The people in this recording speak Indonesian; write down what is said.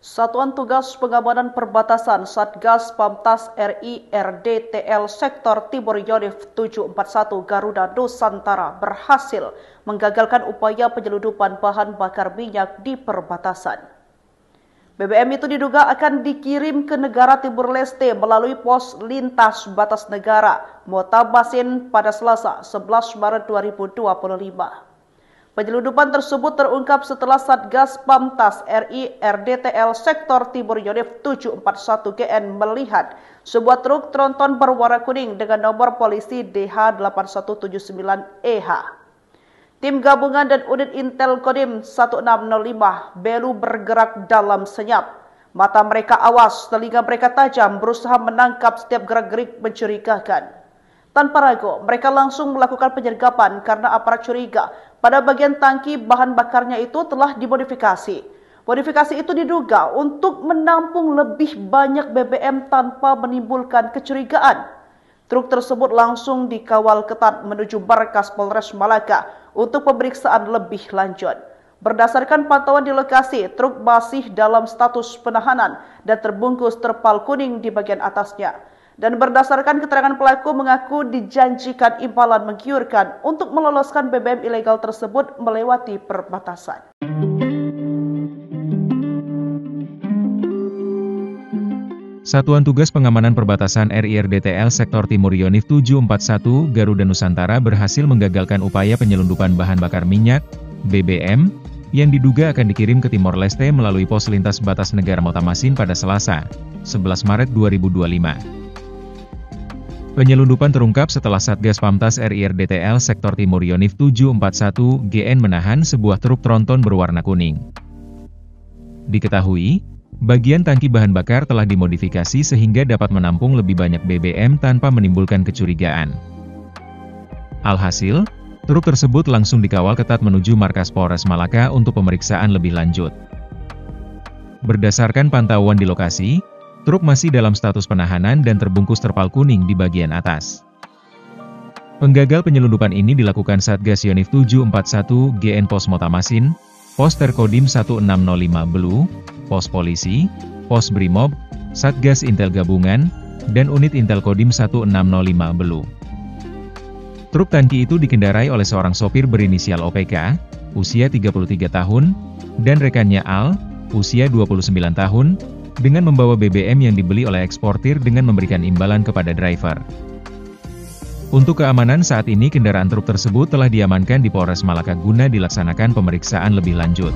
Satuan Tugas Pengamanan Perbatasan Satgas Pamtas RI RDTL Sektor Timur Yonif 741 Garuda Nusantara berhasil menggagalkan upaya penyeludupan bahan bakar minyak di perbatasan. BBM itu diduga akan dikirim ke negara Timur Leste melalui pos lintas batas negara Motamasin pada Selasa 11 Maret 2025. Penyeludupan tersebut terungkap setelah Satgas Pamtas RI RDTL Sektor Timur Yonif 741 GN melihat sebuah truk tronton berwarna kuning dengan nomor polisi DH8179EH. Tim gabungan dan unit Intel Kodim 1605 Belu bergerak dalam senyap. Mata mereka awas, telinga mereka tajam, berusaha menangkap setiap gerak-gerik mencurigakan. Tanpa ragu, mereka langsung melakukan penyergapan karena aparat curiga pada bagian tangki bahan bakarnya itu telah dimodifikasi. Modifikasi itu diduga untuk menampung lebih banyak BBM tanpa menimbulkan kecurigaan. Truk tersebut langsung dikawal ketat menuju markas Polres Malaka untuk pemeriksaan lebih lanjut. Berdasarkan pantauan di lokasi, truk masih dalam status penahanan dan terbungkus terpal kuning di bagian atasnya. Dan berdasarkan keterangan pelaku mengaku dijanjikan imbalan menggiurkan untuk meloloskan BBM ilegal tersebut melewati perbatasan. Satuan Tugas Pengamanan Perbatasan RI RDTL Sektor Timur Yonif 741 Garuda Nusantara berhasil menggagalkan upaya penyelundupan bahan bakar minyak, BBM, yang diduga akan dikirim ke Timor Leste melalui pos lintas batas negara Motamasin pada Selasa, 11 Maret 2025. Penyelundupan terungkap setelah Satgas Pamtas RI RDTL Sektor Timur Yonif 741 GN menahan sebuah truk tronton berwarna kuning. Diketahui, bagian tangki bahan bakar telah dimodifikasi sehingga dapat menampung lebih banyak BBM tanpa menimbulkan kecurigaan. Alhasil, truk tersebut langsung dikawal ketat menuju markas Polres Malaka untuk pemeriksaan lebih lanjut. Berdasarkan pantauan di lokasi, truk masih dalam status penahanan dan terbungkus terpal kuning di bagian atas. Penggagal penyelundupan ini dilakukan Satgas Yonif 741 GN Pos Motamasin, Pos Terkodim 1605 Belu, Pos Polisi, Pos Brimob, Satgas Intel Gabungan, dan unit Intel Kodim 1605 Belu. Truk tangki itu dikendarai oleh seorang sopir berinisial OPK, usia 33 tahun, dan rekannya Al, usia 29 tahun, dengan membawa BBM yang dibeli oleh eksportir dengan memberikan imbalan kepada driver. Untuk keamanan saat ini kendaraan truk tersebut telah diamankan di Polres Malaka guna dilaksanakan pemeriksaan lebih lanjut.